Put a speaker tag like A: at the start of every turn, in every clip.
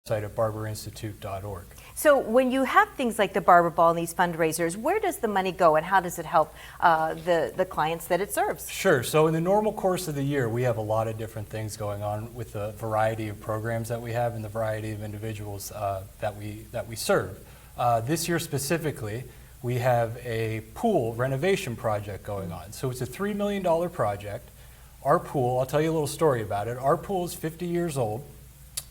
A: website at barberinstitute.org.
B: So when you have things like the Barber Ball and these fundraisers, where does the money go and how does it help the clients that it serves?
A: Sure. So in the normal course of the year, we have a lot of different things going on with the variety of programs that we have and the variety of individuals that we serve. This year specifically, we have a pool renovation project going on. So it's a $3 million project. Our pool, I'll tell you a little story about it. Our pool is 50 years old.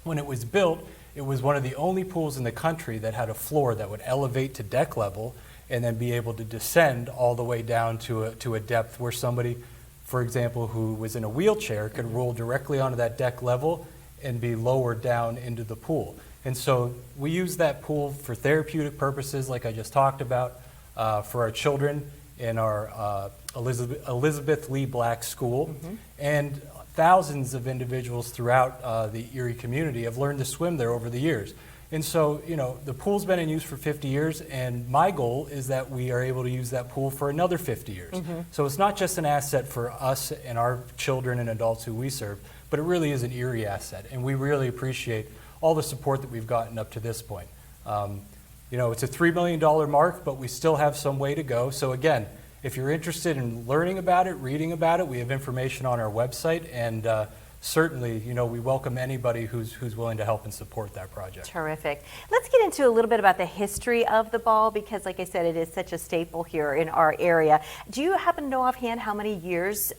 A: When it was built, it was one of the only pools in the country that had a floor that would elevate to deck level and then be able to descend all the way down to a depth where somebody, for example, who was in a wheelchair could roll directly onto that deck level and be lowered down into the pool. And so we use that pool for therapeutic purposes, like I just talked about, for our children in our Elizabeth Lee Black School. And thousands of individuals throughout the Erie community have learned to swim there over the years. And so, you know, the pool's been in use for 50 years, and my goal is that we are able to use that pool for another 50 years. So it's not just an asset for us and our children and adults who we serve, but it really is an Erie asset, and we really appreciate all the support that we've gotten up to this point. You know, it's a $3 million mark, but we still have some way to go. So again, if you're interested in learning about it, reading about it, we have information on our website, and certainly, you know, we welcome anybody who's willing to help and support that project.
B: Terrific. Let's get into a little bit about the history of the ball because, like I said, it is such a staple here in our area. Do you happen to know offhand how many years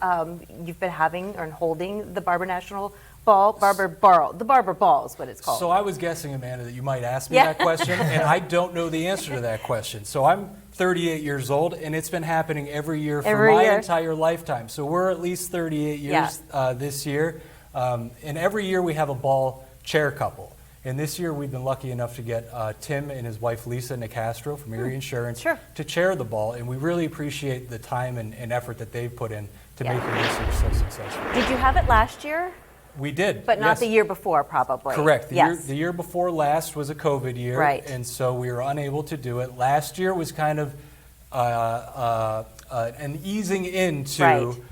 B: you've been having or holding the Barber National Ball, the Barber Ball is what it's called?
A: So I was guessing, Amanda, that you might ask me that question, and I don't know the answer to that question. So I'm 38 years old, and it's been happening every year for my entire lifetime. So we're at least 38 years this year. And every year we have a ball chair couple. And this year we've been lucky enough to get Tim and his wife Lisa Nicastro from Erie Insurance to chair the ball. And we really appreciate the time and effort that they've put in to making this year so successful.
B: Did you have it last year?
A: We did.
B: But not the year before, probably.
A: Correct. The year before last was a COVID year.
B: Right.
A: And so we were unable to do it. Last year was kind of an easing into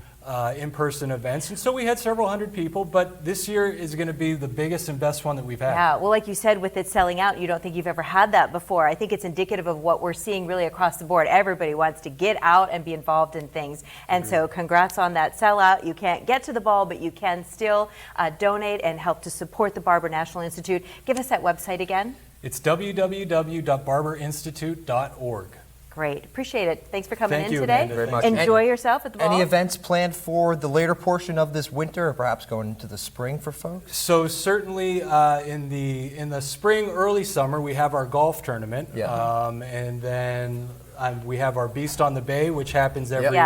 A: in-person events. And so we had several hundred people, but this year is going to be the biggest and best one that we've had.
B: Yeah, well, like you said, with it selling out, you don't think you've ever had that before. I think it's indicative of what we're seeing really across the board. Everybody wants to get out and be involved in things. And so congrats on that sellout. You can't get to the ball, but you can still donate and help to support the Barber National Institute. Give us that website again.
A: It's www.barberinstitute.org.
B: Great. Appreciate it. Thanks for coming in today.
A: Thank you, Amanda.
C: Very much.
B: Enjoy yourself at the ball.
C: Any events planned for the later portion of this winter or perhaps going into the spring for folks?
A: So certainly in the spring, early summer, we have our golf tournament. And then we have our Beast on the Bay, which happens every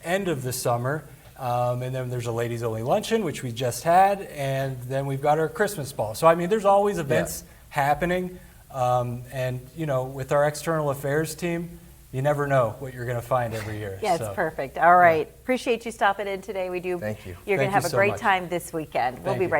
A: end of the summer. And then there's a ladies only luncheon, which we just had. And then we've got our Christmas ball. So, I mean, there's always events happening. And, you know, with our external affairs team, you never know what you're going to find every year.
B: Yeah, it's perfect. All right. Appreciate you stopping in today. We do.
C: Thank you.
B: You're going to have a
A: so
B: great
A: much.
B: time this weekend. We'll be right back.